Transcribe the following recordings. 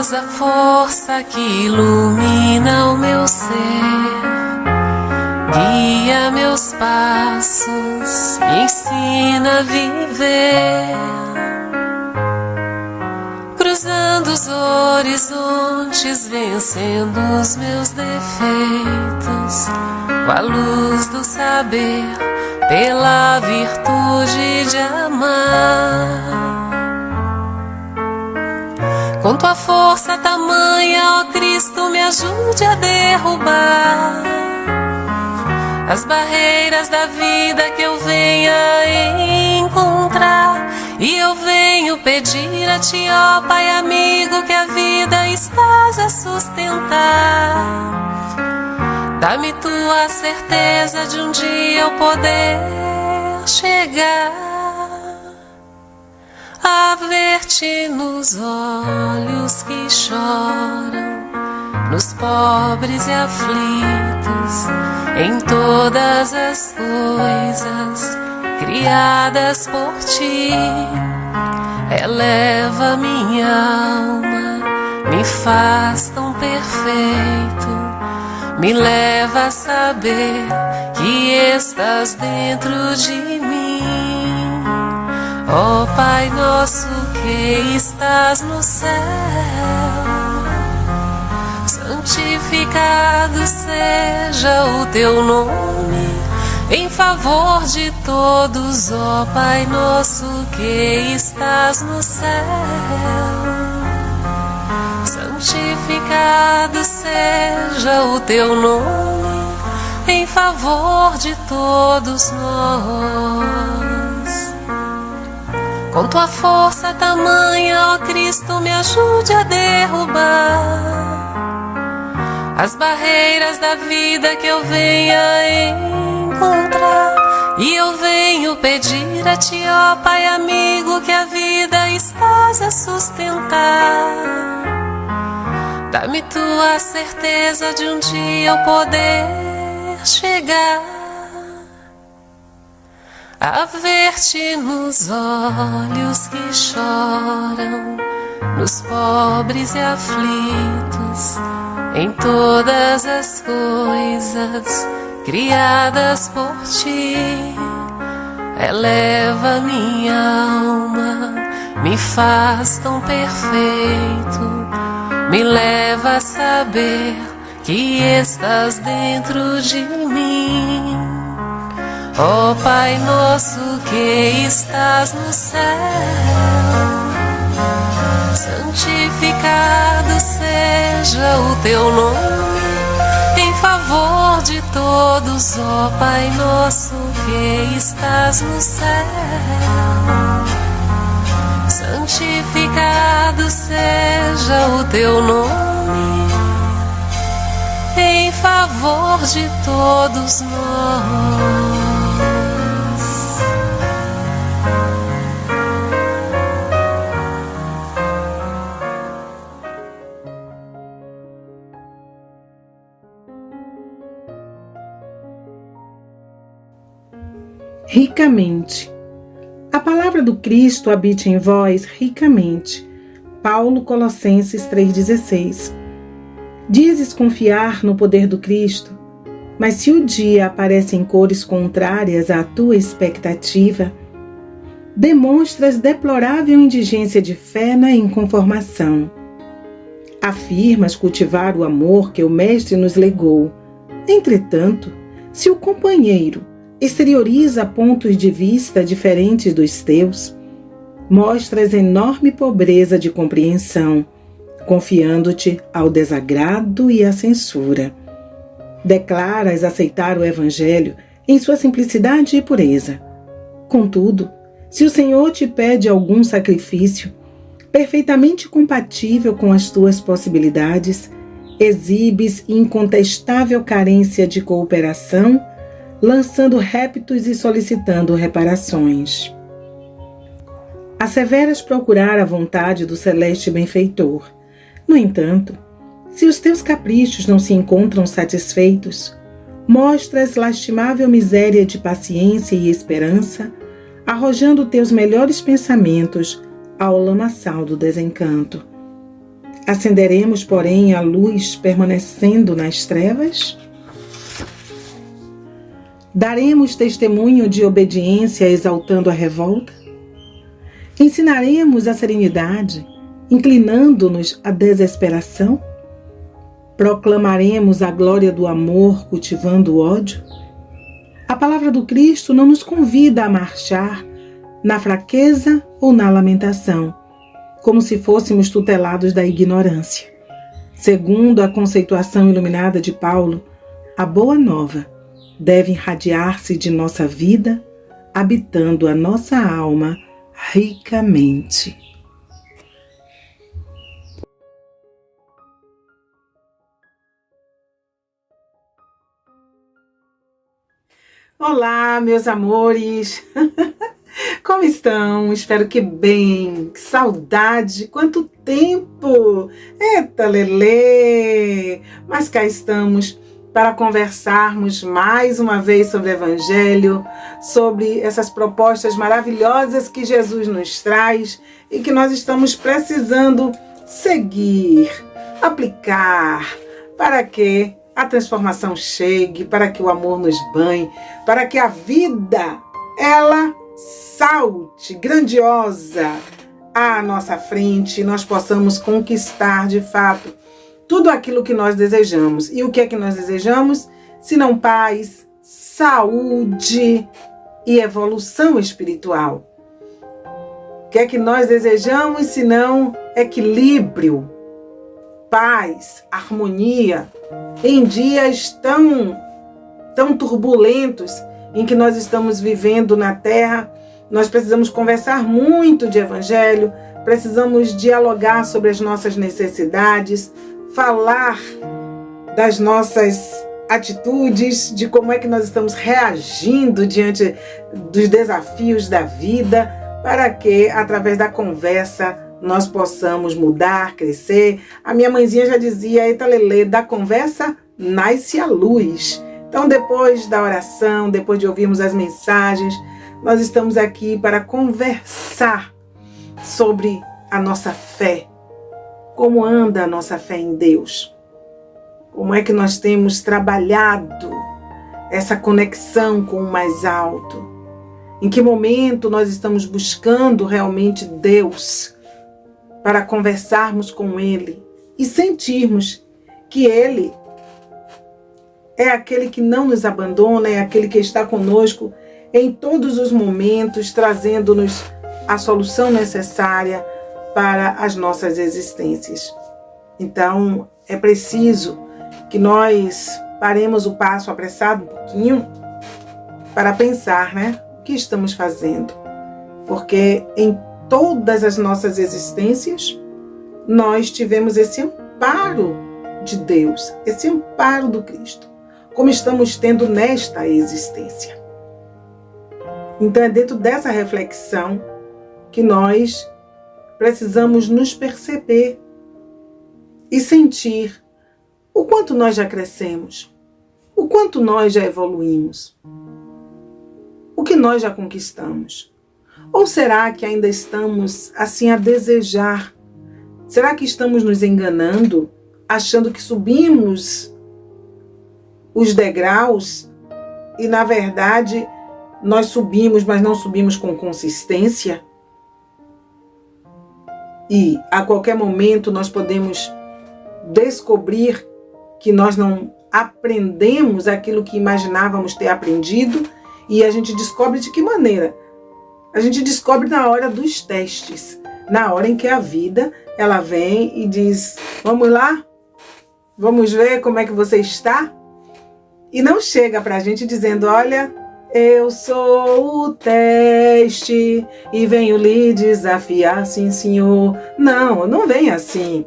poderosa força que ilumina o meu ser, guia meus passos, me ensina a viver, cruzando os horizontes, vencendo os meus defeitos, com a luz do saber, pela virtude de amar. Com tua força tamanha, ó Cristo, me ajude a derrubar as barreiras da vida que eu venha encontrar. E eu venho pedir a ti, ó Pai amigo, que a vida estás a sustentar. Dá-me tua certeza de um dia eu poder chegar a ver-te nos olhos que choram, nos pobres e aflitos, em todas as coisas criadas por ti. Eleva minha alma, me faz tão perfeito, me leva a saber que estás dentro de mim. Ó Pai nosso que estás no céu, santificado seja o teu nome, em favor de todos, ó Pai nosso que estás no céu. Santificado seja o teu nome, em favor de todos nós. Com tua força tamanha, ó Cristo, me ajude a derrubar as barreiras da vida que eu venha encontrar. E eu venho pedir a ti, ó Pai amigo, que a vida estás a sustentar. Dá-me tua certeza de um dia eu poder chegar a ver-te nos olhos que choram, nos pobres e aflitos, em todas as coisas criadas por ti. Eleva minha alma, me faz tão perfeito, me leva a saber que estás dentro de mim. Ó Pai nosso que estás no céu, santificado seja o teu nome, em favor de todos, ó Pai nosso que estás no céu. Santificado seja o teu nome, em favor de todos nós. Ricamente. A palavra do Cristo habite em vós ricamente. Paulo, Colossenses 3,16. Dizes confiar no poder do Cristo, mas se o dia aparece em cores contrárias à tua expectativa, demonstras deplorável indigência de fé na inconformação. Afirmas cultivar o amor que o Mestre nos legou. Entretanto, se o companheiro exterioriza pontos de vista diferentes dos teus, mostras enorme pobreza de compreensão, confiando-te ao desagrado e à censura. Declaras aceitar o Evangelho em sua simplicidade e pureza. Contudo, se o Senhor te pede algum sacrifício, perfeitamente compatível com as tuas possibilidades, exibes incontestável carência de cooperação, lançando répitos e solicitando reparações. Asseveras procurar a vontade do celeste benfeitor. No entanto, se os teus caprichos não se encontram satisfeitos, mostras lastimável miséria de paciência e esperança, arrojando teus melhores pensamentos ao lamaçal do desencanto. Acenderemos, porém, a luz permanecendo nas trevas? Daremos testemunho de obediência exaltando a revolta? Ensinaremos a serenidade, inclinando-nos à desesperação? Proclamaremos a glória do amor, cultivando o ódio? A palavra do Cristo não nos convida a marchar na fraqueza ou na lamentação, como se fôssemos tutelados da ignorância. Segundo a conceituação iluminada de Paulo, a boa nova deve irradiar-se de nossa vida, habitando a nossa alma ricamente. Olá, meus amores! Como estão? Espero que bem. Que saudade! Quanto tempo! Eita, Lelê! Mas cá estamos para conversarmos mais uma vez sobre o Evangelho, sobre essas propostas maravilhosas que Jesus nos traz e que nós estamos precisando seguir, aplicar, para que a transformação chegue, para que o amor nos banhe, para que a vida, ela salte grandiosa à nossa frente e nós possamos conquistar de fato tudo aquilo que nós desejamos. E o que é que nós desejamos? Senão paz, saúde e evolução espiritual. O que é que nós desejamos senão equilíbrio, paz, harmonia, em dias tão turbulentos em que nós estamos vivendo na Terra? Nós precisamos conversar muito de Evangelho, precisamos dialogar sobre as nossas necessidades, falar das nossas atitudes, de como é que nós estamos reagindo diante dos desafios da vida, para que, através da conversa, nós possamos mudar, crescer. A minha mãezinha já dizia, eita Lelê, da conversa nasce a luz. Então, depois da oração, depois de ouvirmos as mensagens, nós estamos aqui para conversar sobre a nossa fé. Como anda a nossa fé em Deus? Como é que nós temos trabalhado essa conexão com o mais alto? Em que momento nós estamos buscando realmente Deus para conversarmos com Ele e sentirmos que Ele é aquele que não nos abandona, é aquele que está conosco em todos os momentos, trazendo-nos a solução necessária para as nossas existências. Então, é preciso que nós paremos o passo apressado um pouquinho para pensar, o que estamos fazendo? Porque em todas as nossas existências, nós tivemos esse amparo de Deus, esse amparo do Cristo, como estamos tendo nesta existência. Então, é dentro dessa reflexão que nós precisamos nos perceber e sentir o quanto nós já crescemos, o quanto nós já evoluímos, o que nós já conquistamos. Ou será que ainda estamos assim a desejar? Será que estamos nos enganando, achando que subimos os degraus e, na verdade, nós subimos, mas não subimos com consistência? E a qualquer momento nós podemos descobrir que nós não aprendemos aquilo que imaginávamos ter aprendido, e a gente descobre de que maneira? A gente descobre na hora dos testes, na hora em que a vida ela vem e diz, vamos lá? Vamos ver como é que você está? E não chega para a gente dizendo, olha, eu sou o teste e venho lhe desafiar, sim senhor. Não vem assim.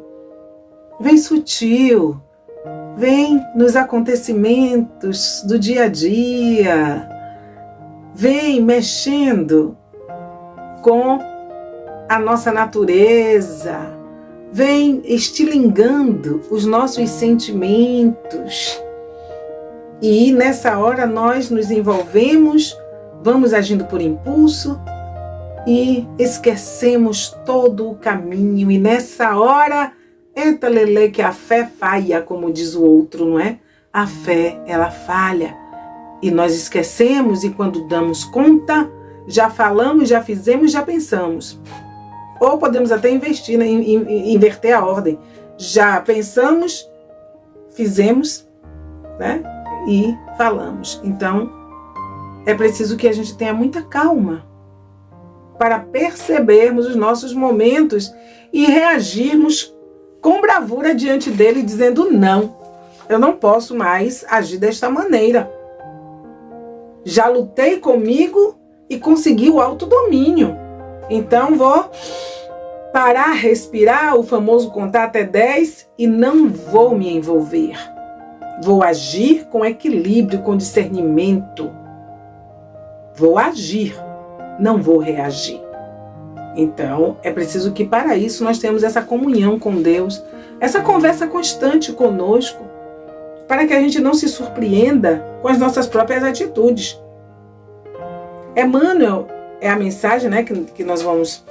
Vem sutil, vem nos acontecimentos do dia a dia, vem mexendo com a nossa natureza, vem estilingando os nossos sentimentos. E nessa hora nós nos envolvemos, vamos agindo por impulso e esquecemos todo o caminho. E nessa hora Eita, lelê, que a fé falha, como diz o outro, não é? A fé, ela falha. E nós esquecemos, e quando damos conta, já falamos, já fizemos, já pensamos. Ou podemos até inverter a ordem. Já pensamos, fizemos, né? E falamos. Então, é preciso que a gente tenha muita calma para percebermos os nossos momentos e reagirmos com bravura diante dele, dizendo: não, eu não posso mais agir desta maneira. Já lutei comigo e consegui o autodomínio. Então vou parar, respirar, o famoso contar até 10 e não vou me envolver. Vou agir com equilíbrio, com discernimento. Vou agir, não vou reagir. Então, é preciso que para isso nós tenhamos essa comunhão com Deus, essa conversa constante conosco, para que a gente não se surpreenda com as nossas próprias atitudes. Emmanuel é a mensagem, né, que nós vamos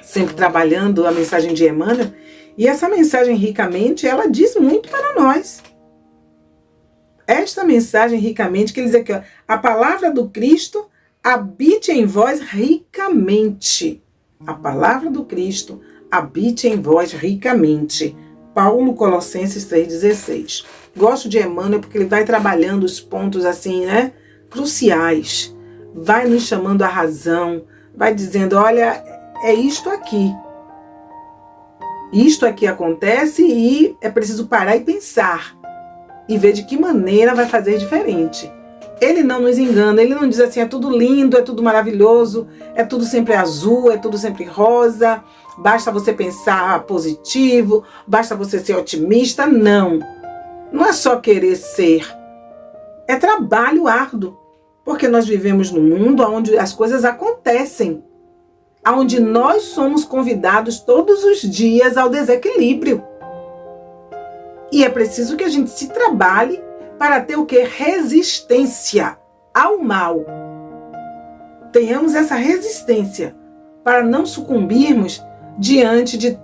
sempre trabalhando, a mensagem de Emmanuel, e essa mensagem ricamente, ela diz muito para nós. Esta mensagem ricamente, que ele diz aqui, ó, a palavra do Cristo habite em vós ricamente. A palavra do Cristo habite em vós ricamente. Paulo, Colossenses 3,16. Gosto de Emmanuel porque ele vai trabalhando os pontos assim, né, cruciais. Vai nos chamando à razão, vai dizendo: olha, é isto aqui. Isto aqui acontece e é preciso parar e pensar. E ver de que maneira vai fazer diferente. Ele não nos engana, ele não diz assim: é tudo lindo, é tudo maravilhoso, é tudo sempre azul, é tudo sempre rosa, basta você pensar positivo, basta você ser otimista. Não. Não é só querer ser. É trabalho árduo. Porque nós vivemos num mundo onde as coisas acontecem, onde nós somos convidados todos os dias ao desequilíbrio. E é preciso que a gente se trabalhe para ter o quê? Resistência ao mal. Tenhamos essa resistência para não sucumbirmos diante de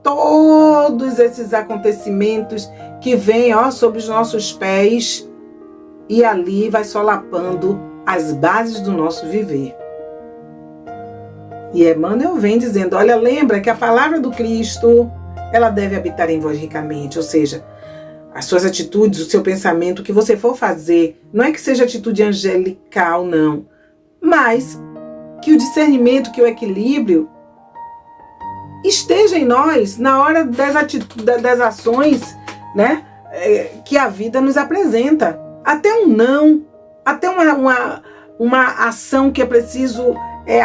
todos esses acontecimentos que vêm, ó, sobre os nossos pés, e ali vai solapando as bases do nosso viver. E Emmanuel vem dizendo: olha, lembra que a palavra do Cristo, ela deve habitar em vós ricamente, ou seja, as suas atitudes, o seu pensamento, o que você for fazer, não é que seja atitude angelical, não, mas que o discernimento, que o equilíbrio esteja em nós na hora das ações, né, que a vida nos apresenta. Até um não, até uma ação que é preciso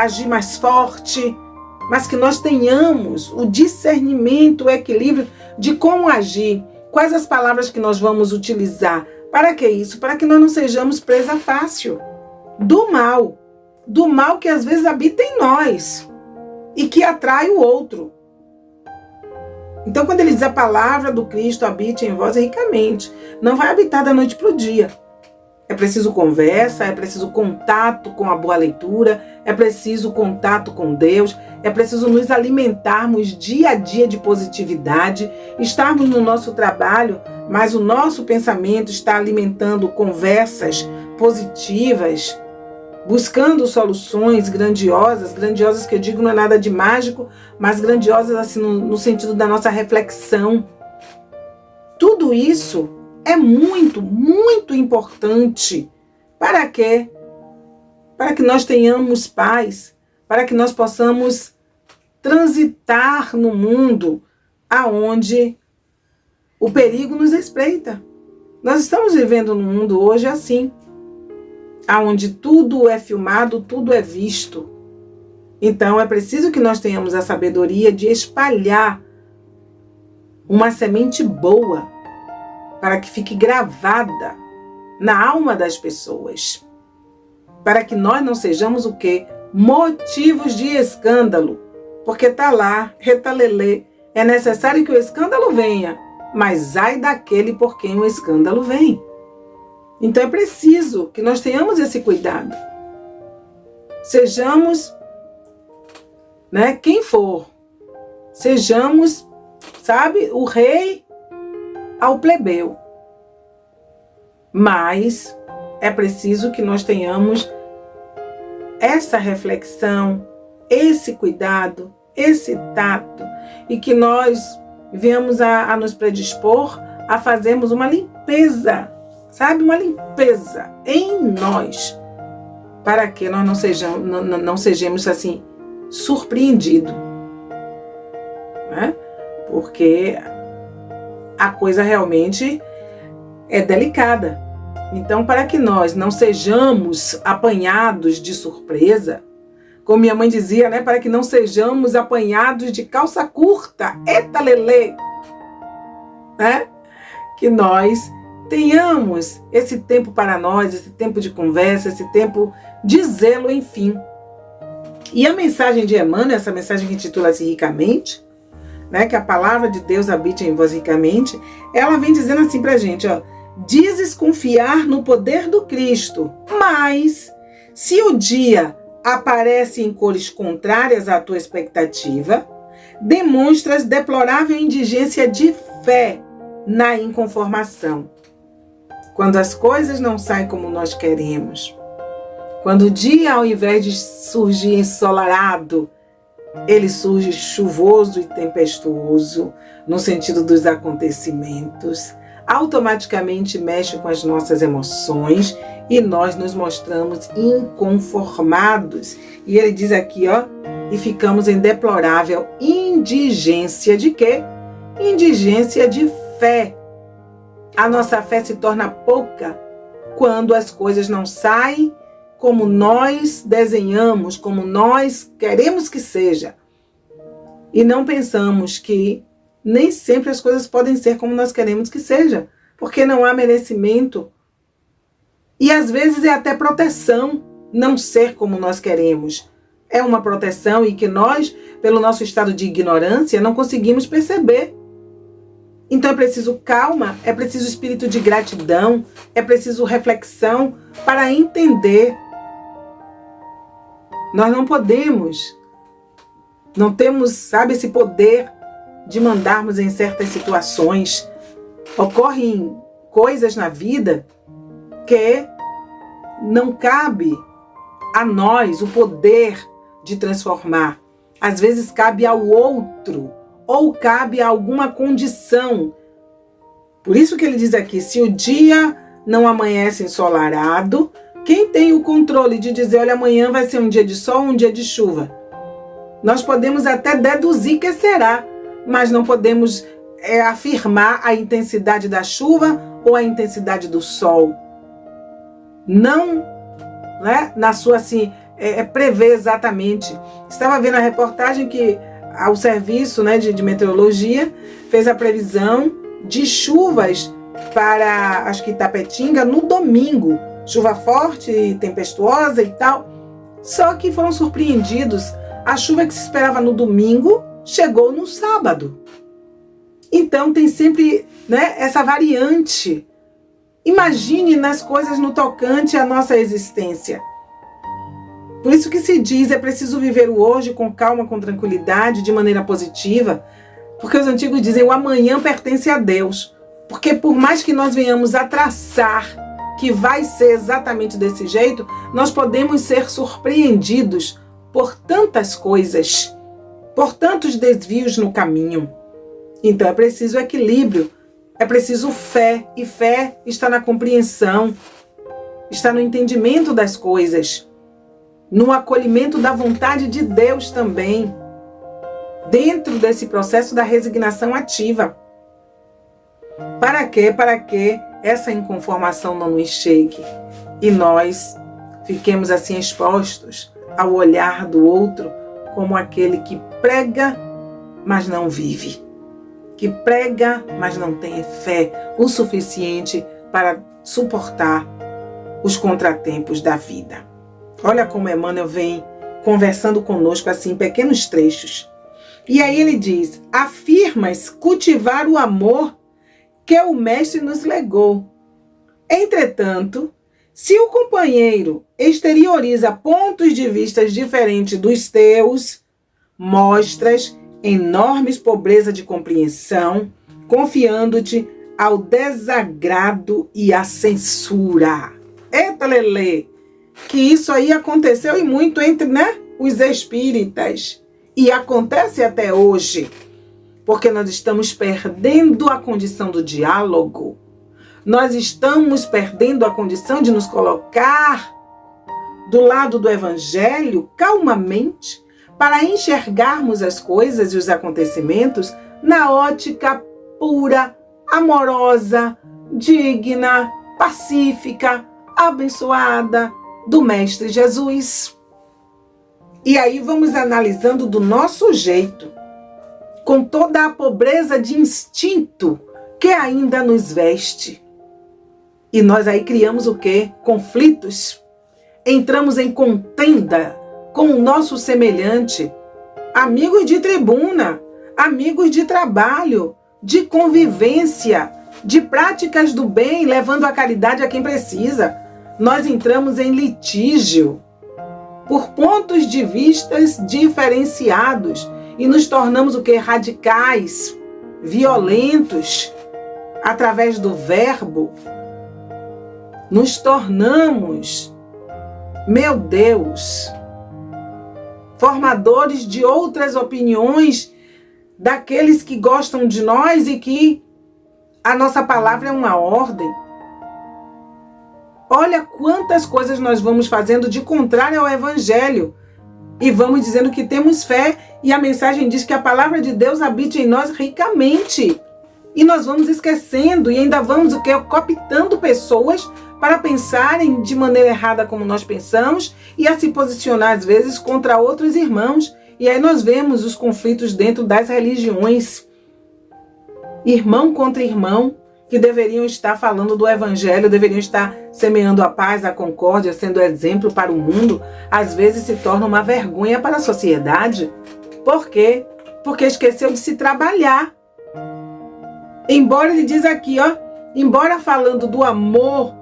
agir mais forte, mas que nós tenhamos o discernimento, o equilíbrio de como agir, quais as palavras que nós vamos utilizar. Para que isso? Para que nós não sejamos presa fácil do mal que às vezes habita em nós e que atrai o outro. Então, quando ele diz a palavra do Cristo habite em vós ricamente, não vai habitar da noite para o dia. É preciso conversa, é preciso contato com a boa leitura, é preciso contato com Deus, é preciso nos alimentarmos dia a dia de positividade, estarmos no nosso trabalho, mas o nosso pensamento está alimentando conversas positivas, buscando soluções grandiosas que eu digo não é nada de mágico, mas grandiosas assim no sentido da nossa reflexão. Tudo isso é muito, muito importante. Para quê? Para que nós tenhamos paz, para que nós possamos transitar no mundo aonde o perigo nos espreita. Nós estamos vivendo num mundo hoje assim, aonde tudo é filmado, tudo é visto. Então é preciso que nós tenhamos a sabedoria de espalhar uma semente boa para que fique gravada na alma das pessoas. Para que nós não sejamos o quê? Motivos de escândalo. Porque tá lá, retalelê, é necessário que o escândalo venha, mas ai daquele por quem o escândalo vem. Então é preciso que nós tenhamos esse cuidado. Sejamos, quem for, sejamos sabe, o rei ao plebeu. Mas é preciso que nós tenhamos essa reflexão, esse cuidado, esse tato, e que nós venhamos a nos predispor a fazermos uma limpeza, sabe? Uma limpeza em nós, para que nós não sejamos assim, surpreendidos, né? Porque a coisa realmente é delicada. Então, para que nós não sejamos apanhados de surpresa, como minha mãe dizia, né? Para que não sejamos apanhados de calça curta, eita lelê, né? Que nós tenhamos esse tempo para nós, esse tempo de conversa, esse tempo de zelo, enfim. E a mensagem de Emmanuel, essa mensagem que intitula-se Ricamente, né? Que a palavra de Deus habite em vós ricamente, ela vem dizendo assim pra gente, ó: dizes confiar no poder do Cristo, mas se o dia aparece em cores contrárias à tua expectativa, demonstras deplorável indigência de fé na inconformação. Quando as coisas não saem como nós queremos, quando o dia, ao invés de surgir ensolarado, ele surge chuvoso e tempestuoso, no sentido dos acontecimentos, automaticamente mexe com as nossas emoções e nós nos mostramos inconformados. E ele diz aqui, ó, e ficamos em deplorável indigência de quê? Indigência de fé. A nossa fé se torna pouca quando as coisas não saem como nós desenhamos, como nós queremos que seja. E não pensamos que nem sempre as coisas podem ser como nós queremos que seja, porque não há merecimento. E às vezes é até proteção não ser como nós queremos. É uma proteção e que nós, pelo nosso estado de ignorância, não conseguimos perceber. Então é preciso calma, é preciso espírito de gratidão, é preciso reflexão para entender. Nós não podemos, não temos, sabe, esse poder de mandarmos em certas situações. Ocorrem coisas na vida que não cabe a nós o poder de transformar. Às vezes cabe ao outro, ou cabe a alguma condição. Por isso que ele diz aqui, se o dia não amanhece ensolarado, quem tem o controle de dizer, olha, amanhã vai ser um dia de sol ou um dia de chuva? Nós podemos até deduzir que será, mas não podemos afirmar a intensidade da chuva ou a intensidade do sol. Não, né, na sua, assim, prever exatamente. Estava vendo a reportagem que o serviço, né, de meteorologia fez a previsão de chuvas para, acho que Itapetinga, no domingo. Chuva forte, tempestuosa e tal. Só que foram surpreendidos. A chuva que se esperava no domingo chegou no sábado. Então tem sempre, né, essa variante. Imagine nas coisas no tocante à nossa existência. Por isso que se diz, é preciso viver o hoje com calma, com tranquilidade, de maneira positiva, porque os antigos dizem, o amanhã pertence a Deus. Porque por mais que nós venhamos a traçar que vai ser exatamente desse jeito, nós podemos ser surpreendidos por tantas coisas, por tantos desvios no caminho. Então é preciso equilíbrio, é preciso fé, e fé está na compreensão, está no entendimento das coisas, no acolhimento da vontade de Deus também, dentro desse processo da resignação ativa. Para quê? Para que essa inconformação não nos chegue e nós fiquemos assim expostos ao olhar do outro como aquele que prega, mas não vive, que prega, mas não tem fé o suficiente para suportar os contratempos da vida. Olha como Emmanuel vem conversando conosco assim em pequenos trechos. E aí ele diz, afirmas cultivar o amor que o mestre nos legou. Entretanto, se o companheiro exterioriza pontos de vista diferentes dos teus, mostras enormes pobreza de compreensão, confiando-te ao desagrado e à censura. Eita, Lelê, que isso aí aconteceu e muito entre, os espíritas. E acontece até hoje, porque nós estamos perdendo a condição do diálogo. Nós estamos perdendo a condição de nos colocar do lado do Evangelho calmamente para enxergarmos as coisas e os acontecimentos na ótica pura, amorosa, digna, pacífica, abençoada do Mestre Jesus. E aí vamos analisando do nosso jeito, com toda a pobreza de instinto que ainda nos veste. E nós aí criamos o quê? Conflitos. Entramos em contenda com o nosso semelhante, amigos de tribuna, amigos de trabalho, de convivência, de práticas do bem, levando a caridade a quem precisa. Nós entramos em litígio por pontos de vistas diferenciados e nos tornamos o quê? Radicais, violentos, através do verbo. Nos tornamos, meu Deus, formadores de outras opiniões daqueles que gostam de nós e que a nossa palavra é uma ordem. Olha quantas coisas nós vamos fazendo de contrário ao Evangelho e vamos dizendo que temos fé e a mensagem diz que a palavra de Deus habita em nós ricamente. E nós vamos esquecendo e ainda vamos o quê? Cooptando pessoas para pensarem de maneira errada como nós pensamos e a se posicionar às vezes contra outros irmãos. E aí nós vemos os conflitos dentro das religiões. Irmão contra irmão, que deveriam estar falando do Evangelho, deveriam estar semeando a paz, a concórdia, sendo exemplo para o mundo, às vezes se torna uma vergonha para a sociedade. Por quê? Porque esqueceu de se trabalhar. Embora ele diz aqui, embora falando do amor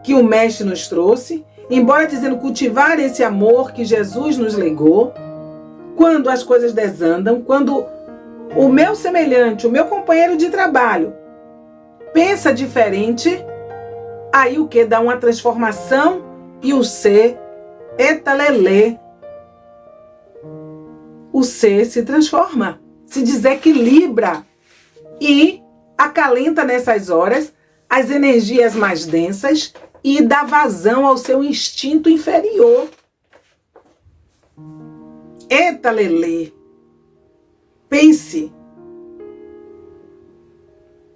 que o Mestre nos trouxe, embora dizendo cultivar esse amor que Jesus nos legou, quando as coisas desandam, quando o meu semelhante, o meu companheiro de trabalho, pensa diferente, aí o que? Dá uma transformação e o ser, etalelê, o ser se transforma, se desequilibra e acalenta nessas horas as energias mais densas e dá vazão ao seu instinto inferior. Etalelê, pense.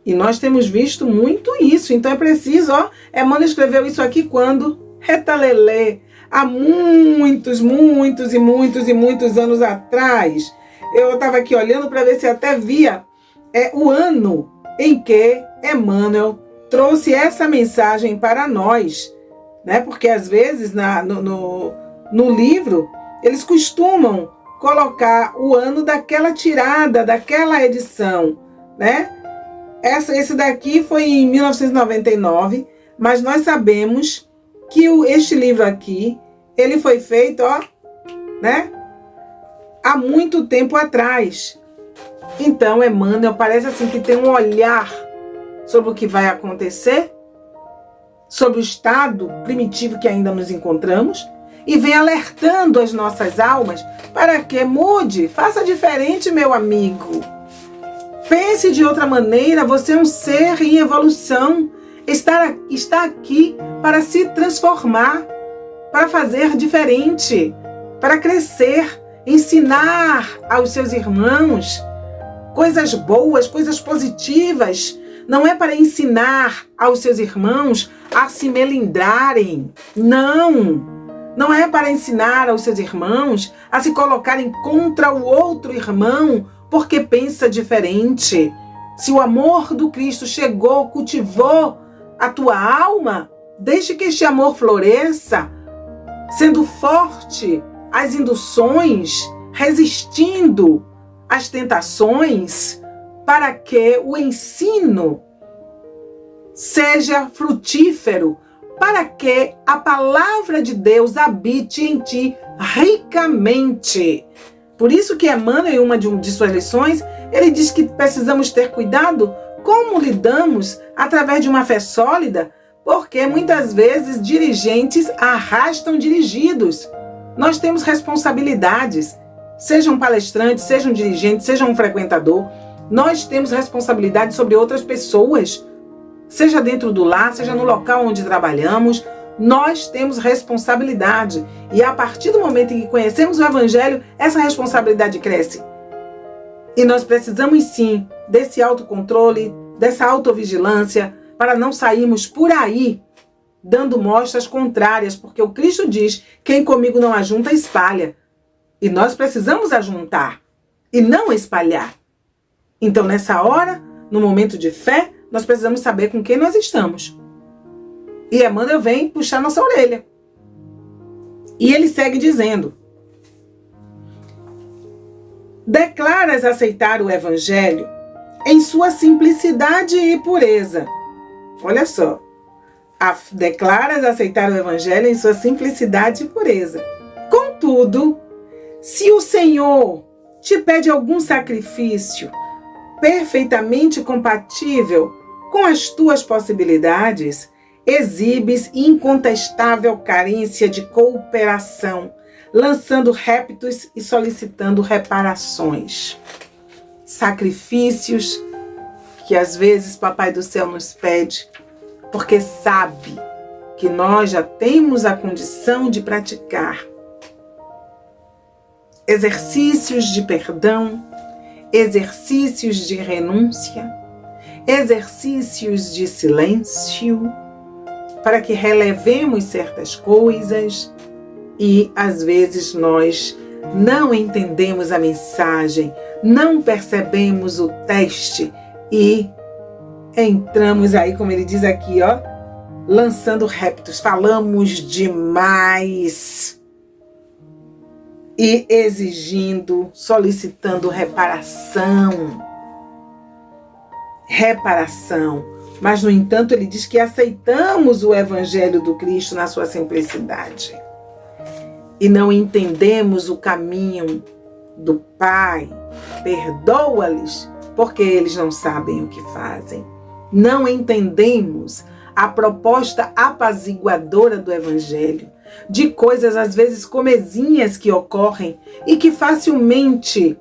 E nós temos visto muito isso. Então é preciso, Emmanuel escreveu isso aqui quando? Retalelê, há muitos anos atrás. Eu estava aqui olhando para ver se até via o ano em que Emmanuel trouxe essa mensagem para nós, né? Porque às vezes no livro eles costumam colocar o ano daquela tirada, daquela edição, né? Esse daqui foi em 1999, mas nós sabemos que este livro aqui, ele foi feito, há muito tempo atrás. Então, Emmanuel parece assim que tem um olhar sobre o que vai acontecer, sobre o estado primitivo que ainda nos encontramos, e vem alertando as nossas almas para que mude, faça diferente, meu amigo. Pense de outra maneira, você é um ser em evolução, está aqui para se transformar, para fazer diferente, para crescer, ensinar aos seus irmãos coisas boas, coisas positivas. Não é para ensinar aos seus irmãos a se melindrarem. Não é para ensinar aos seus irmãos a se colocarem contra o outro irmão porque pensa diferente. Se o amor do Cristo chegou, cultivou a tua alma, deixe que este amor floresça, sendo forte às induções, resistindo às tentações, para que o ensino seja frutífero, para que a palavra de Deus habite em ti ricamente. Por isso que Emmanuel, em uma de suas lições, ele diz que precisamos ter cuidado como lidamos através de uma fé sólida, porque muitas vezes dirigentes arrastam dirigidos. Nós temos responsabilidades, seja um palestrante, seja um dirigente, seja um frequentador, nós temos responsabilidade sobre outras pessoas, seja dentro do lar, seja no local onde trabalhamos, nós temos responsabilidade. E a partir do momento em que conhecemos o Evangelho, essa responsabilidade cresce. E nós precisamos sim desse autocontrole, dessa autovigilância, para não sairmos por aí dando mostras contrárias, porque o Cristo diz: quem comigo não ajunta, espalha. E nós precisamos ajuntar e não espalhar. Então, nessa hora, no momento de fé, nós precisamos saber com quem nós estamos. E Emmanuel vem puxar nossa orelha. E ele segue dizendo: declaras aceitar o Evangelho em sua simplicidade e pureza. Olha só. Declaras aceitar o Evangelho em sua simplicidade e pureza. Contudo, se o Senhor te pede algum sacrifício perfeitamente compatível com as tuas possibilidades, exibes incontestável carência de cooperação, lançando répitos e solicitando reparações. Sacrifícios que às vezes Papai do Céu nos pede, porque sabe que nós já temos a condição de praticar. Exercícios de perdão, exercícios de renúncia, exercícios de silêncio, para que relevemos certas coisas e às vezes nós não entendemos a mensagem, não percebemos o teste e entramos aí, como ele diz aqui, ó, lançando répitos, falamos demais e exigindo, solicitando reparação. Mas, no entanto, ele diz que aceitamos o Evangelho do Cristo na sua simplicidade e não entendemos o caminho do Pai. Perdoa-lhes, porque eles não sabem o que fazem. Não entendemos a proposta apaziguadora do Evangelho, de coisas às vezes comezinhas que ocorrem e que facilmente,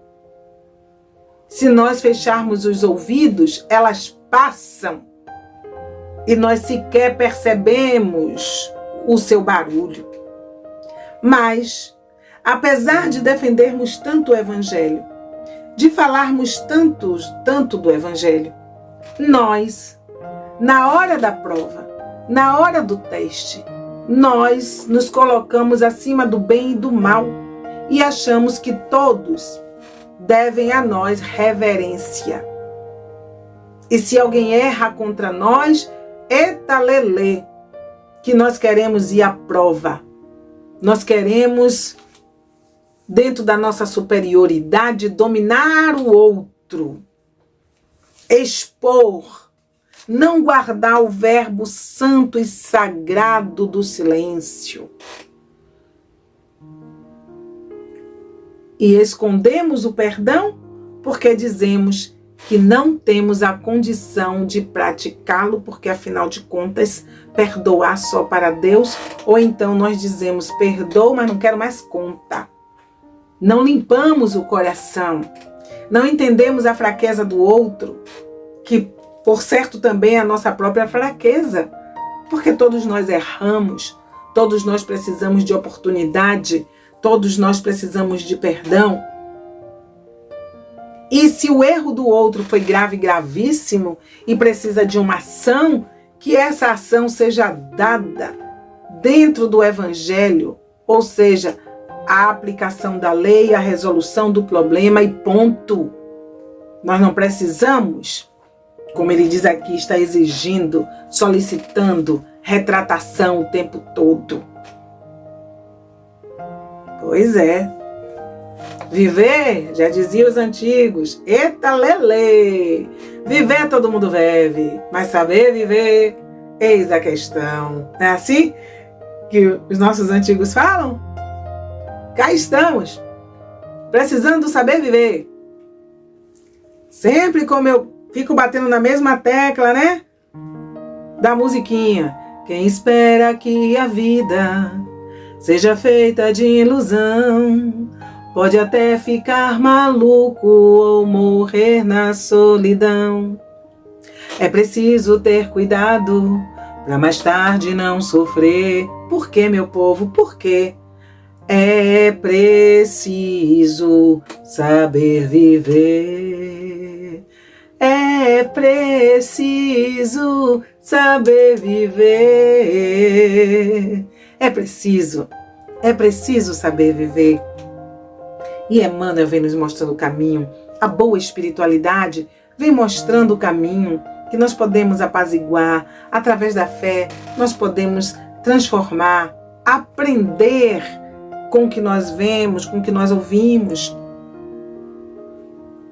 se nós fecharmos os ouvidos, elas passam e nós sequer percebemos o seu barulho. Mas, apesar de defendermos tanto o Evangelho, de falarmos tanto do Evangelho, nós, na hora da prova, na hora do teste, nós nos colocamos acima do bem e do mal e achamos que todos devem a nós reverência. E se alguém erra contra nós, eita lelê, que nós queremos ir à prova. Nós queremos, dentro da nossa superioridade, dominar o outro, expor, não guardar o verbo santo e sagrado do silêncio. E escondemos o perdão porque dizemos que não temos a condição de praticá-lo, porque afinal de contas, perdoar só para Deus, ou então nós dizemos, perdoo, mas não quero mais conta. Não limpamos o coração, não entendemos a fraqueza do outro, que por certo também é a nossa própria fraqueza, porque todos nós erramos, todos nós precisamos de oportunidade, todos nós precisamos de perdão. E se o erro do outro foi grave, gravíssimo, e precisa de uma ação, que essa ação seja dada dentro do Evangelho, ou seja, a aplicação da lei, a resolução do problema e ponto. Nós não precisamos, como ele diz aqui, estar exigindo, solicitando retratação o tempo todo. Pois é. Viver, já diziam os antigos, eita lelê, viver todo mundo vive, mas saber viver, eis a questão. Não é assim que os nossos antigos falam? Cá estamos. precisando saber viver. Sempre como eu fico batendo na mesma tecla, né? Da musiquinha. Quem espera que a vida seja feita de ilusão, pode até ficar maluco ou morrer na solidão. É preciso ter cuidado para mais tarde não sofrer. Por quê, meu povo? Por quê? É preciso saber viver. É preciso saber viver. É preciso saber viver. E Emmanuel vem nos mostrando o caminho. A boa espiritualidade vem mostrando o caminho que nós podemos apaziguar. Através da fé, nós podemos transformar, aprender com o que nós vemos, com o que nós ouvimos.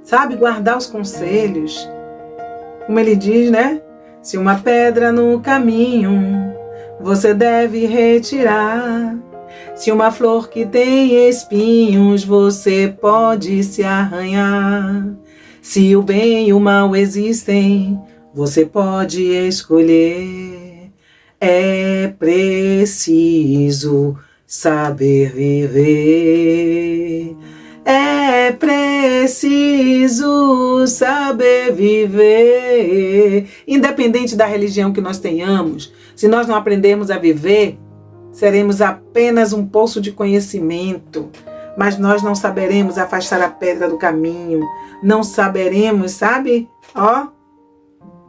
Sabe, guardar os conselhos. Como ele diz, né? Se uma pedra no caminho você deve retirar. Se uma flor que tem espinhos você pode se arranhar. Se o bem e o mal existem, você pode escolher. É preciso saber viver. É preciso saber viver. Independente da religião que nós tenhamos, se nós não aprendermos a viver, seremos apenas um poço de conhecimento. Mas nós não saberemos afastar a pedra do caminho. Não saberemos, sabe?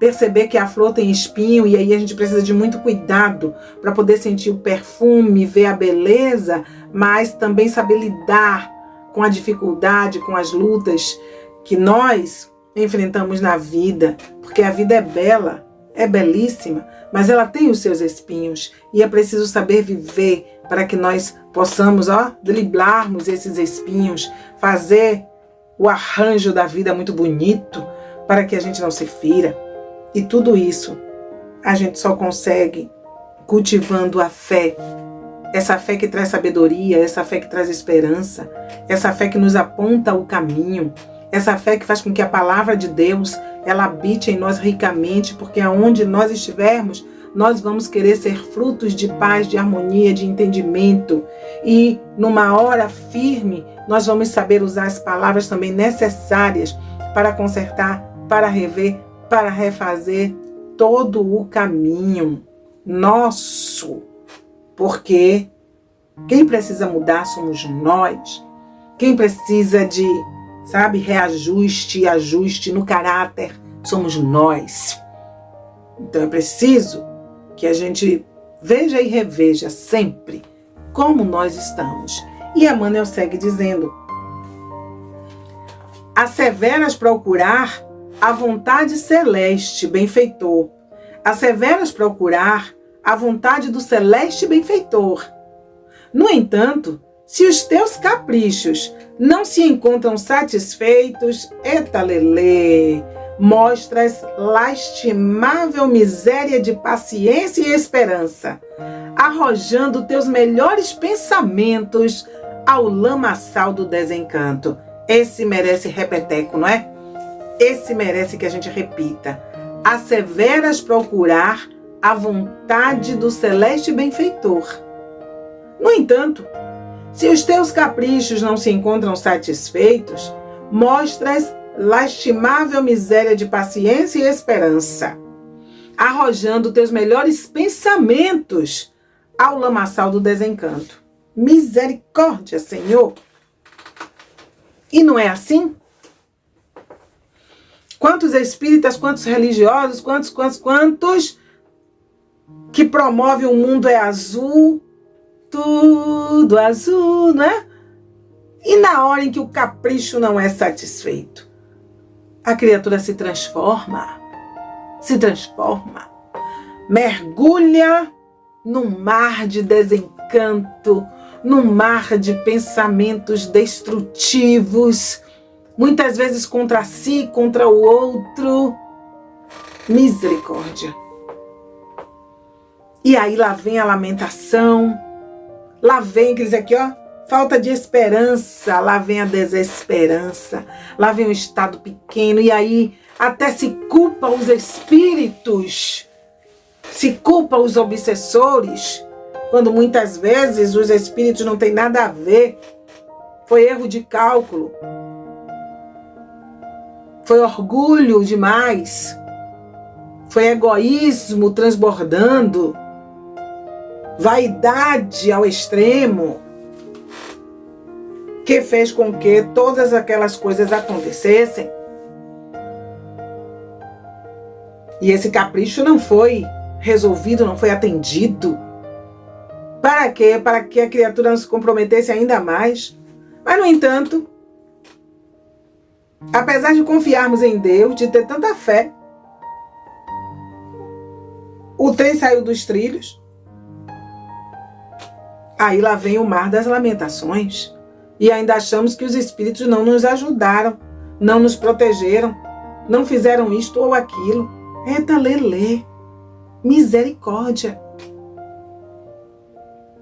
Perceber que a flor tem espinho, e aí a gente precisa de muito cuidado para poder sentir o perfume, ver a beleza, mas também saber lidar com a dificuldade, com as lutas que nós enfrentamos na vida, porque a vida é bela, é belíssima, mas ela tem os seus espinhos, e é preciso saber viver para que nós possamos, driblarmos esses espinhos, fazer o arranjo da vida muito bonito, para que a gente não se fira. E tudo isso a gente só consegue cultivando a fé. Essa fé que traz sabedoria, essa fé que traz esperança, essa fé que nos aponta o caminho, essa fé que faz com que a palavra de Deus ela habite em nós ricamente, porque aonde nós estivermos, nós vamos querer ser frutos de paz, de harmonia, de entendimento. E numa hora firme, nós vamos saber usar as palavras também necessárias para consertar, para rever, para refazer todo o caminho nosso. Porque quem precisa mudar somos nós. Quem precisa de, reajuste e ajuste no caráter somos nós. Então é preciso que a gente veja e reveja sempre como nós estamos. E Emmanuel segue dizendo: asseveras procurar a vontade celeste benfeitor. Asseveras procurar a vontade do celeste benfeitor. No entanto, se os teus caprichos não se encontram satisfeitos, mostras lastimável miséria de paciência e esperança, arrojando teus melhores pensamentos ao lamaçal do desencanto. Esse merece repeteco, não é? Esse merece que a gente repita. Asseveras procurar a vontade do celeste benfeitor. No entanto, se os teus caprichos não se encontram satisfeitos, mostras lastimável miséria de paciência e esperança, arrojando teus melhores pensamentos ao lamaçal do desencanto. Misericórdia, Senhor! E não é assim? Quantos espíritas, quantos religiosos, quantos que promovem o mundo é azul, tudo azul, não é? E na hora em que o capricho não é satisfeito, a criatura se transforma, mergulha num mar de desencanto, num mar de pensamentos destrutivos, muitas vezes contra si, contra o outro. Misericórdia. E aí lá vem a lamentação, lá vem aqueles aqui, falta de esperança, lá vem a desesperança, lá vem o estado pequeno, e aí até se culpa os espíritos, se culpa os obsessores, quando muitas vezes os espíritos não têm nada a ver. Foi erro de cálculo, foi orgulho demais, foi egoísmo transbordando, vaidade ao extremo, que fez com que todas aquelas coisas acontecessem. E esse capricho não foi resolvido, não foi atendido. Para quê? Para que a criatura não se comprometesse ainda mais. Mas, no entanto, apesar de confiarmos em Deus, de ter tanta fé, o trem saiu dos trilhos. Aí lá vem o mar das lamentações. E ainda achamos que os espíritos não nos ajudaram, não nos protegeram, não fizeram isto ou aquilo. Eita lelê, misericórdia.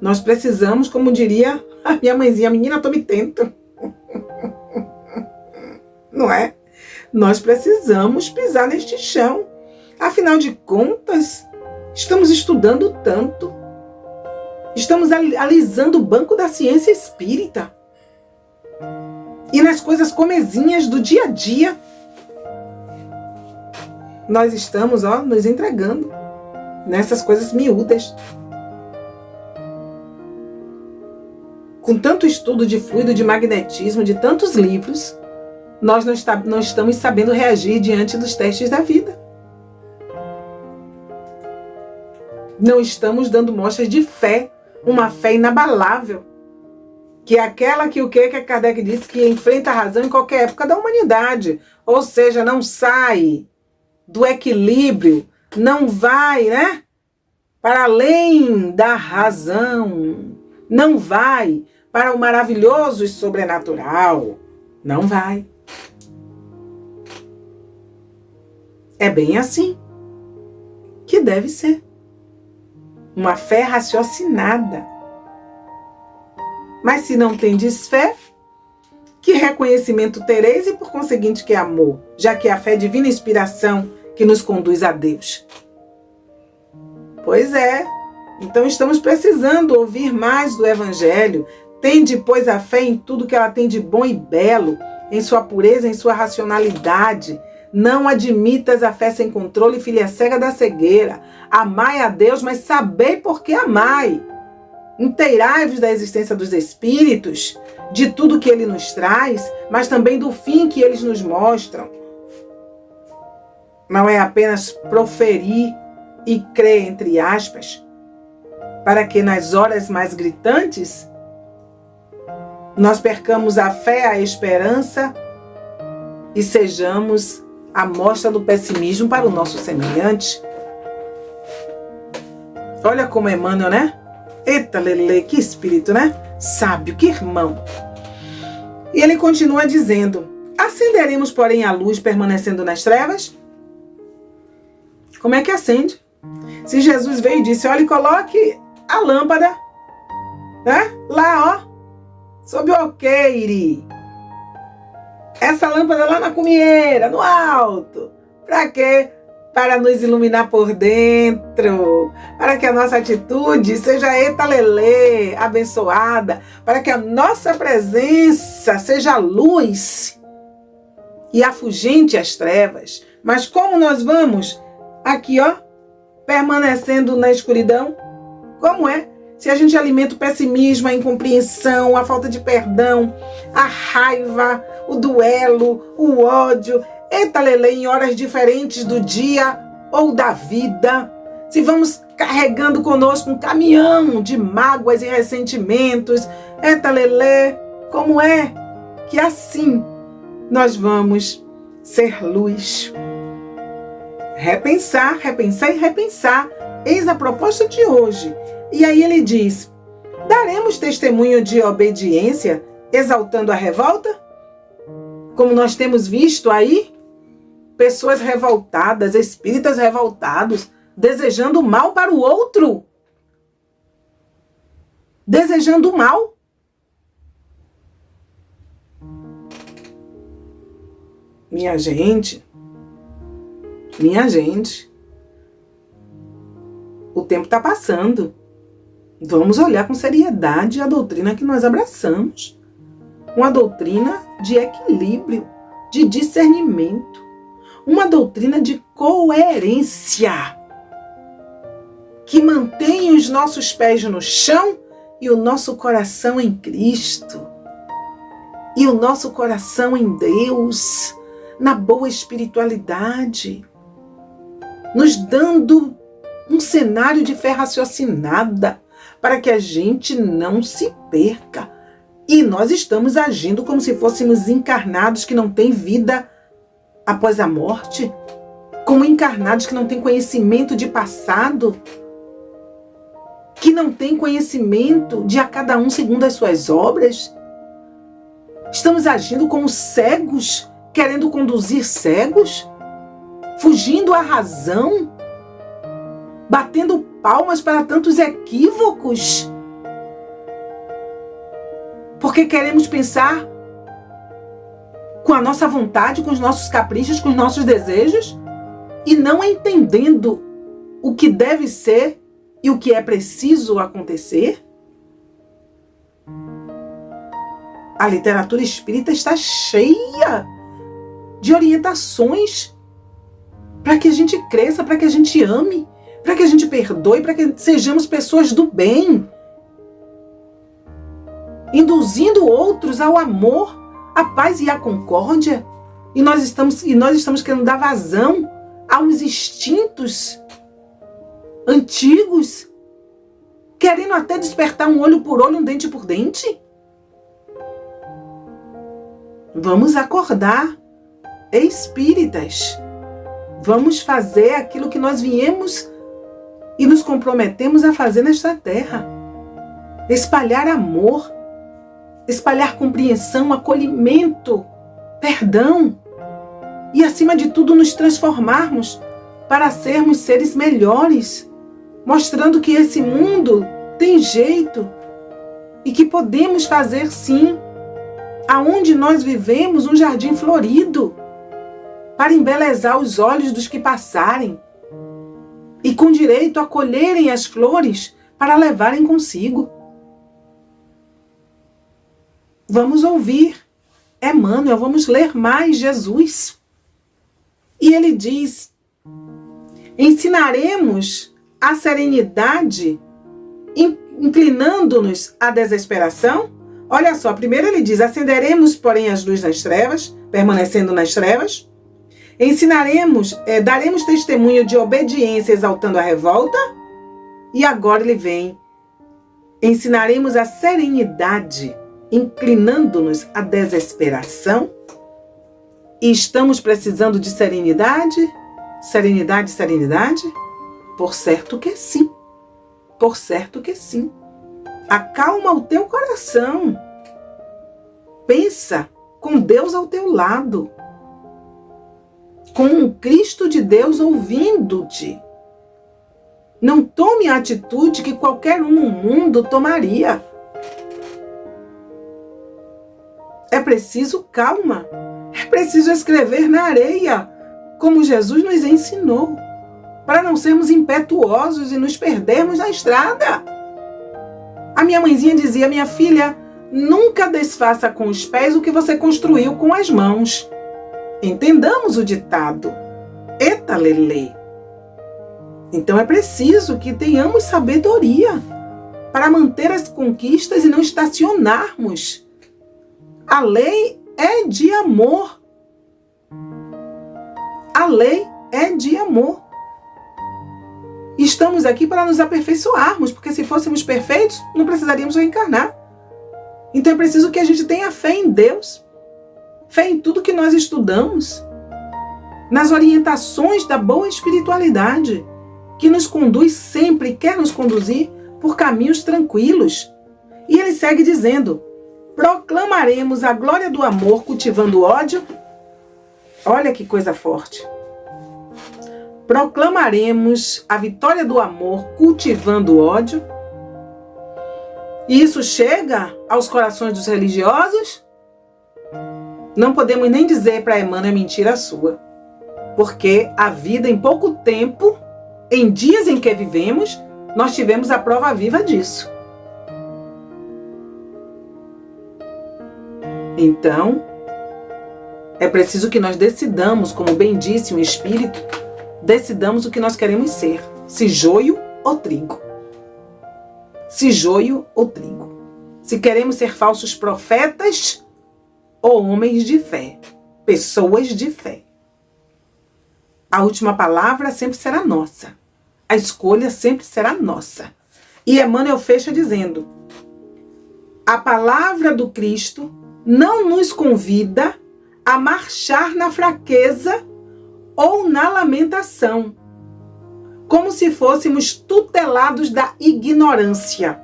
Nós precisamos, como diria a minha mãezinha, menina, tô me tento. Não é? Nós precisamos pisar neste chão. Afinal de contas, estamos estudando tanto. Estamos alisando o banco da ciência espírita. E nas coisas comezinhas do dia a dia, nós estamos, nos entregando nessas coisas miúdas. Com tanto estudo de fluido, de magnetismo, de tantos livros, nós não estamos sabendo reagir diante dos testes da vida. Não estamos dando mostras de fé, uma fé inabalável, que é aquela que Kardec disse que enfrenta a razão em qualquer época da humanidade. Ou seja, não sai do equilíbrio, não vai, para além da razão, não vai para o maravilhoso e sobrenatural, não vai. É bem assim que deve ser. Uma fé raciocinada. Mas se não tendes fé, que reconhecimento tereis e por conseguinte que amor, já que a fé é divina inspiração que nos conduz a Deus. Pois é, então estamos precisando ouvir mais do Evangelho. Tende, pois, a fé em tudo que ela tem de bom e belo, em sua pureza, em sua racionalidade. Não admitas a fé sem controle, filha cega da cegueira. Amai a Deus, mas sabei por que amai. Inteirai-vos da existência dos Espíritos, de tudo que Ele nos traz, mas também do fim que eles nos mostram. Não é apenas proferir e crer, entre aspas, para que nas horas mais gritantes nós percamos a fé, a esperança e sejamos a mostra do pessimismo para o nosso semelhante. Olha como Emmanuel, Eita, lelê, que espírito, Sábio, que irmão. E ele continua dizendo: acenderemos, porém, a luz permanecendo nas trevas? Como é que acende? Se Jesus veio e disse: olha, coloque a lâmpada, lá, sob o alqueire. Essa lâmpada lá na cumieira, no alto. Para quê? Para nos iluminar por dentro, para que a nossa atitude seja etalelê, abençoada, para que a nossa presença seja luz e afugente as trevas. Mas como nós vamos aqui, permanecendo na escuridão? Como é? Se a gente alimenta o pessimismo, a incompreensão, a falta de perdão, a raiva, o duelo, o ódio, etalelê, em horas diferentes do dia ou da vida. Se vamos carregando conosco um caminhão de mágoas e ressentimentos, etalelê, como é que assim nós vamos ser luz? Repensar, repensar e repensar. Eis a proposta de hoje. E aí ele diz: daremos testemunho de obediência, exaltando a revolta? Como nós temos visto aí, pessoas revoltadas, espíritas revoltados, desejando o mal para o outro. Desejando o mal. Minha gente, o tempo está passando. Vamos olhar com seriedade a doutrina que nós abraçamos. Uma doutrina de equilíbrio, de discernimento. Uma doutrina de coerência, que mantém os nossos pés no chão e o nosso coração em Cristo. E o nosso coração em Deus, na boa espiritualidade, nos dando um cenário de fé raciocinada para que a gente não se perca. E nós estamos agindo como se fôssemos encarnados que não têm vida após a morte, como encarnados que não têm conhecimento de passado, que não têm conhecimento de a cada um segundo as suas obras. Estamos agindo como cegos, querendo conduzir cegos, fugindo à razão, batendo palmas para tantos equívocos, porque queremos pensar com a nossa vontade, com os nossos caprichos, com os nossos desejos, e não entendendo o que deve ser e o que é preciso acontecer. A literatura espírita está cheia de orientações para que a gente cresça, para que a gente ame, para que a gente perdoe, para que sejamos pessoas do bem, induzindo outros ao amor, à paz e à concórdia. E nós estamos querendo dar vazão a uns instintos antigos, querendo até despertar um olho por olho, um dente por dente. Vamos acordar, espíritas. Vamos fazer aquilo que nós viemos e nos comprometemos a fazer nesta terra. Espalhar amor, espalhar compreensão, acolhimento, perdão e, acima de tudo, nos transformarmos para sermos seres melhores, mostrando que esse mundo tem jeito e que podemos fazer, sim, aonde nós vivemos, um jardim florido, para embelezar os olhos dos que passarem e com direito a colherem as flores para levarem consigo. Vamos ouvir Emmanuel, vamos ler mais Jesus. E ele diz: ensinaremos a serenidade inclinando-nos à desesperação? Olha só, primeiro ele diz: acenderemos, porém, as luzes nas trevas, permanecendo nas trevas. Ensinaremos, daremos testemunho de obediência, exaltando a revolta. E agora ele vem: ensinaremos a serenidade, inclinando-nos à desesperação. E estamos precisando de serenidade? Serenidade, serenidade? Por certo que sim. Por certo que sim. Acalma o teu coração. Pensa com Deus ao teu lado, com o Cristo de Deus ouvindo-te. Não tome a atitude que qualquer um no mundo tomaria. É preciso calma. É preciso escrever na areia, como Jesus nos ensinou, para não sermos impetuosos e nos perdermos na estrada. A minha mãezinha dizia: minha filha, nunca desfaça com os pés o que você construiu com as mãos. Entendamos o ditado. Eita lelê. Então é preciso que tenhamos sabedoria para manter as conquistas e não estacionarmos. A lei é de amor. A lei é de amor. Estamos aqui para nos aperfeiçoarmos, porque se fôssemos perfeitos, não precisaríamos reencarnar. Então é preciso que a gente tenha fé em Deus, fé em tudo que nós estudamos, nas orientações da boa espiritualidade, que nos conduz sempre e quer nos conduzir por caminhos tranquilos. E ele segue dizendo: proclamaremos a glória do amor cultivando ódio. Olha que coisa forte. Proclamaremos a vitória do amor cultivando ódio. E isso chega aos corações dos religiosos? Não podemos nem dizer para Emmanuel mentira sua, porque a vida em pouco tempo, em dias em que vivemos, nós tivemos a prova viva disso. Então, é preciso que nós decidamos, como bem disse o Espírito, decidamos o que nós queremos ser, se joio ou trigo. Se joio ou trigo. Se queremos ser falsos profetas ou homens de fé, pessoas de fé. A última palavra sempre será nossa. A escolha sempre será nossa. E Emmanuel fecha dizendo: a palavra do Cristo não nos convida a marchar na fraqueza ou na lamentação, como se fôssemos tutelados da ignorância.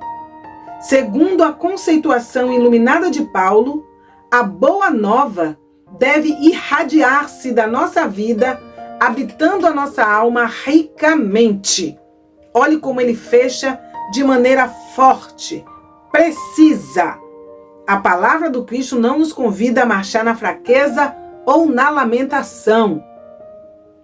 Segundo a conceituação iluminada de Paulo, a boa nova deve irradiar-se da nossa vida, habitando a nossa alma ricamente. Olhe como ele fecha de maneira forte, precisa. A palavra do Cristo não nos convida a marchar na fraqueza ou na lamentação.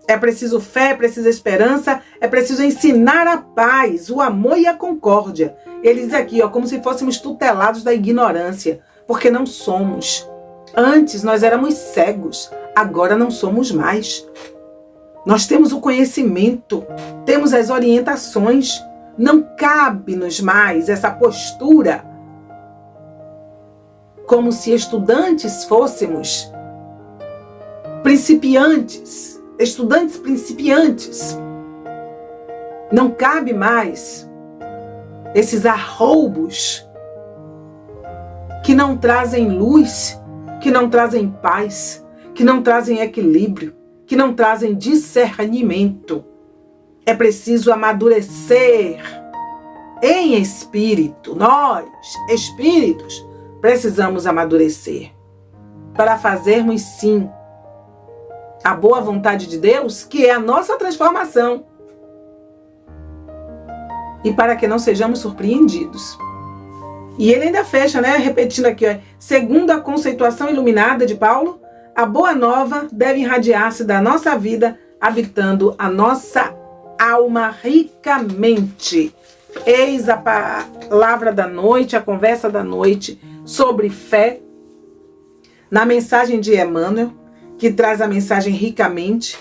É preciso fé, é preciso esperança, é preciso ensinar a paz, o amor e a concórdia. Ele diz aqui, como se fôssemos tutelados da ignorância, porque não somos. Antes nós éramos cegos, agora não somos mais. Nós temos o conhecimento, temos as orientações. Não cabe-nos mais essa postura como se estudantes fôssemos principiantes, estudantes principiantes. Não cabe mais esses arroubos que não trazem luz, que não trazem paz, que não trazem equilíbrio, que não trazem discernimento. É preciso amadurecer em espírito. Nós, espíritos, precisamos amadurecer para fazermos, sim, a boa vontade de Deus, que é a nossa transformação. E para que não sejamos surpreendidos. E ele ainda fecha, repetindo aqui, segundo a conceituação iluminada de Paulo, a boa nova deve irradiar-se da nossa vida, habitando a nossa alma ricamente. Eis a palavra da noite, a conversa da noite sobre fé, na mensagem de Emmanuel, que traz a mensagem ricamente,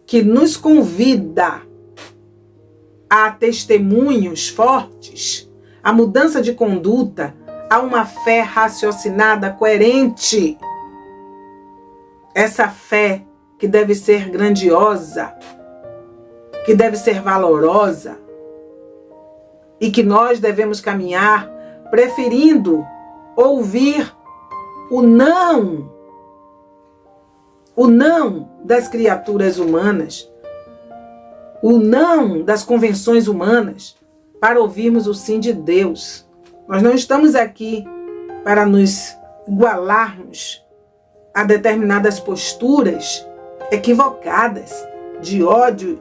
que nos convida a testemunhos fortes, a mudança de conduta, a uma fé raciocinada, coerente. Essa fé que deve ser grandiosa, que deve ser valorosa, e que nós devemos caminhar preferindo ouvir o não das criaturas humanas, o não das convenções humanas, para ouvirmos o sim de Deus. Nós não estamos aqui para nos igualarmos a determinadas posturas equivocadas de ódio,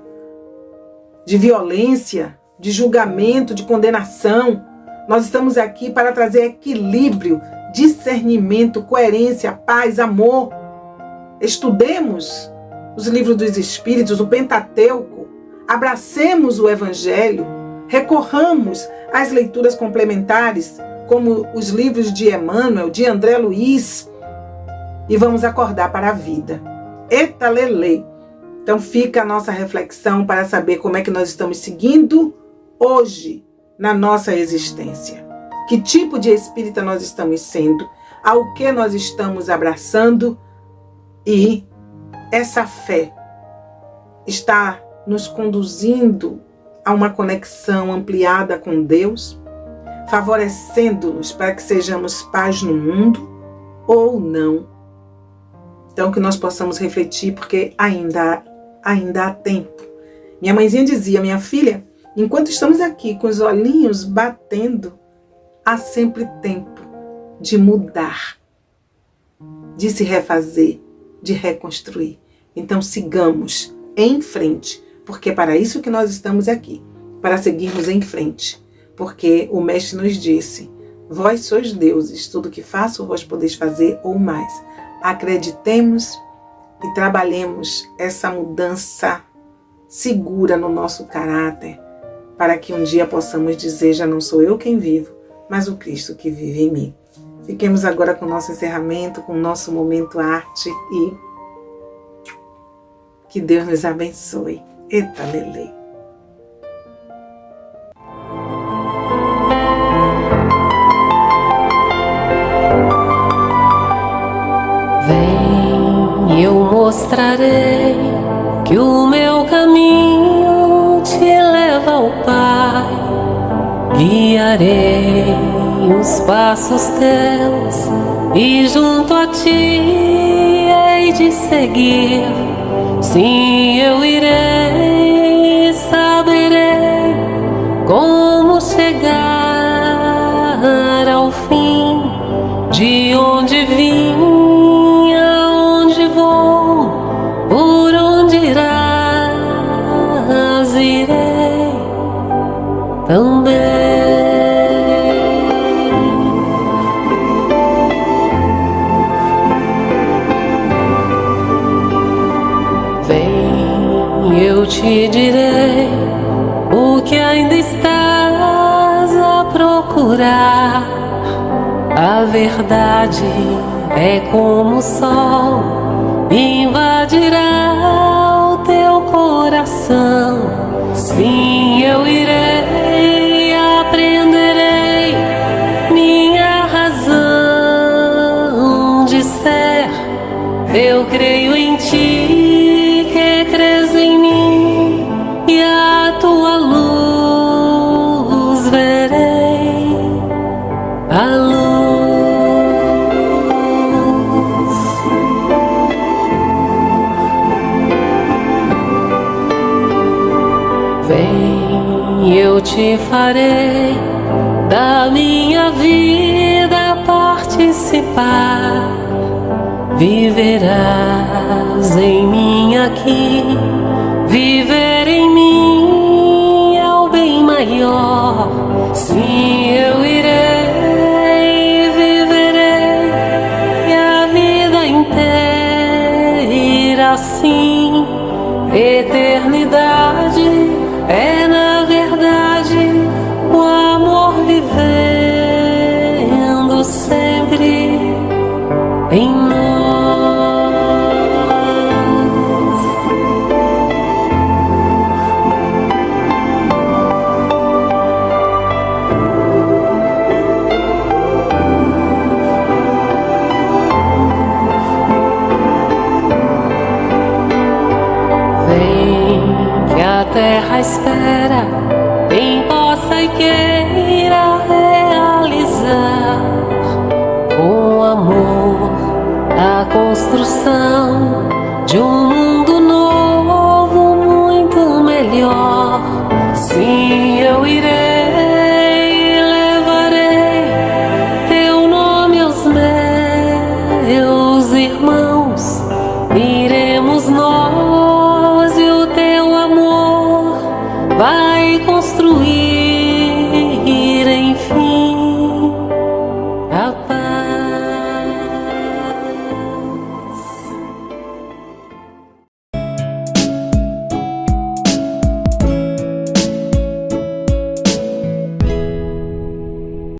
de violência, de julgamento, de condenação. Nós estamos aqui para trazer equilíbrio, discernimento, coerência, paz, amor. Estudemos os livros dos Espíritos, o Pentateuco, abracemos o Evangelho, recorramos às leituras complementares, como os livros de Emmanuel, de André Luiz, e vamos acordar para a vida. Eita lelê! Então fica a nossa reflexão para saber como é que nós estamos seguindo hoje na nossa existência. Que tipo de espírita nós estamos sendo, ao que nós estamos abraçando, e essa fé está nos conduzindo a uma conexão ampliada com Deus, favorecendo-nos para que sejamos paz no mundo ou não. Então que nós possamos refletir, porque ainda há tempo. Minha mãezinha dizia: minha filha, enquanto estamos aqui com os olhinhos batendo, há sempre tempo de mudar, de se refazer, de reconstruir. Então sigamos em frente, porque é para isso que nós estamos aqui, para seguirmos em frente. Porque o Mestre nos disse: vós sois deuses, tudo que faço vós podeis fazer ou mais. acreditemos e trabalhemos essa mudança segura no nosso caráter, para que um dia possamos dizer: já não sou eu quem vivo, mas o Cristo que vive em mim. Fiquemos agora com o nosso encerramento, com o nosso momento arte e que Deus nos abençoe. Eita, Lelê. Vem, eu mostrarei que o meu caminho te leva ao Pai. Guiarei os passos teus e junto a ti hei de seguir. Sim, eu irei, saberei como chegar ao fim, de onde vim, aonde vou, por onde irás, irei também. Vem, eu te direi o que ainda estás a procurar. A verdade é como o sol, invadirá o teu coração. Sim, eu irei, aprenderei minha razão de ser. Eu creio em ti, que crês em mim, e a tua luz verei, a luz. Vem, eu te farei da minha vida participar. Viverás em mim aqui, viver em mim é o bem maior. Sim, eu irei, viverei e a vida inteira assim. Eternidade é na verdade o amor vivendo sempre em nós. Vem, que a terra espera quem possa e queira